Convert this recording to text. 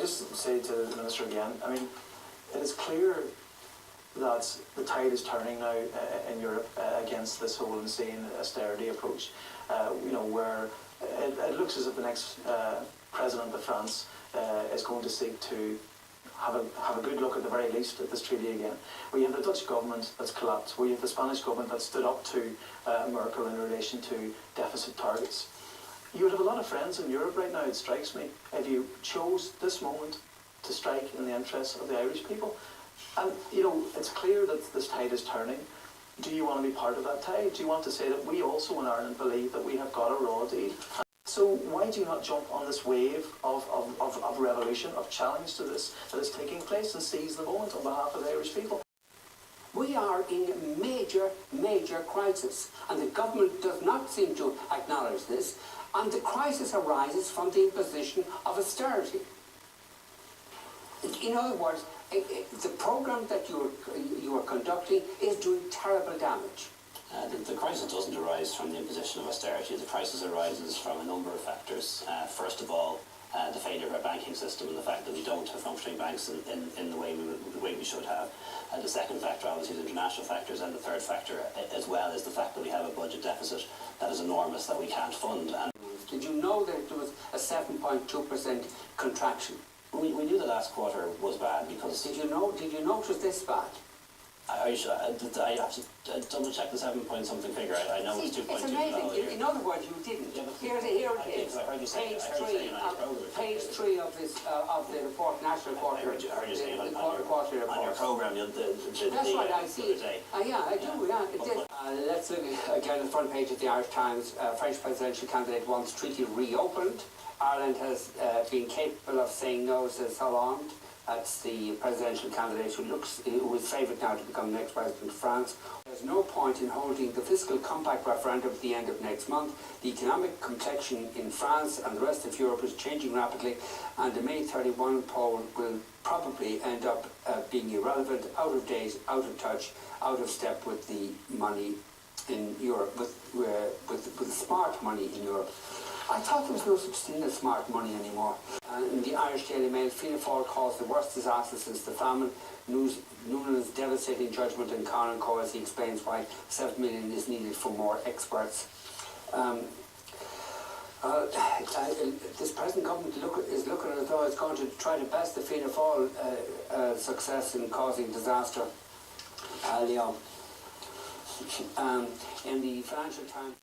just say to the Minister again, I mean, it is clear that the tide is turning now in Europe against this whole insane austerity approach, where it looks as if the next President of France is going to seek to have a good look at the very least at this treaty again. We have the Dutch government that's collapsed. We have the Spanish government that stood up to Merkel in relation to deficit targets. You would have a lot of friends in Europe right now, it strikes me, if you chose this moment to strike in the interests of the Irish people. And, it's clear that this tide is turning. Do you want to be part of that tide? Do you want to say that we also in Ireland believe that we have got a raw deal? So why do you not jump on this wave of revolution, of challenge to this that is taking place, and seize the moment on behalf of the Irish people? We are in a major, major crisis, and the government does not seem to acknowledge this, and the crisis arises from the imposition of austerity. In other words, the programme that you are conducting is doing terrible damage. The crisis doesn't arise from the imposition of austerity. The crisis arises from a number of factors. First of all, the failure of our banking system and the fact that we don't have functioning banks in the way we should have. The second factor, obviously, is international factors, and the third factor as well is the fact that we have a budget deficit that is enormous that we can't fund. And did you know that there was a 7.2% contraction? We knew the last quarter was bad because... Did you know it was this bad? I have to double check the 7-point-something figure. I know it's 2.2. It's amazing. In other words, you didn't. Yeah, Here it is. Page 3 of the report, national quarterly report. On your programme, that's right, I see it. Yeah, I do, yeah, it did. Let's look again at the front page of the Irish Times. French presidential candidate wants treaty reopened. Ireland has been capable of saying no, says Hollande. That's the presidential candidate who is favoured now to become the next president of France. There's no point in holding the fiscal compact referendum at the end of next month. The economic complexion in France and the rest of Europe is changing rapidly, and the May 31 poll will probably end up being irrelevant, out of date, out of touch, out of step with the money in Europe, with the smart money in Europe. I thought there was no such thing as smart money anymore. In the Irish Daily Mail, Fianna Fáil caused the worst disaster since the famine. Noonan's devastating judgment in Conn & Co, as he explains why 7 million is needed for more experts. This present government is looking as though it's going to try to best the Fianna Fáil success in causing disaster. In the Financial Times...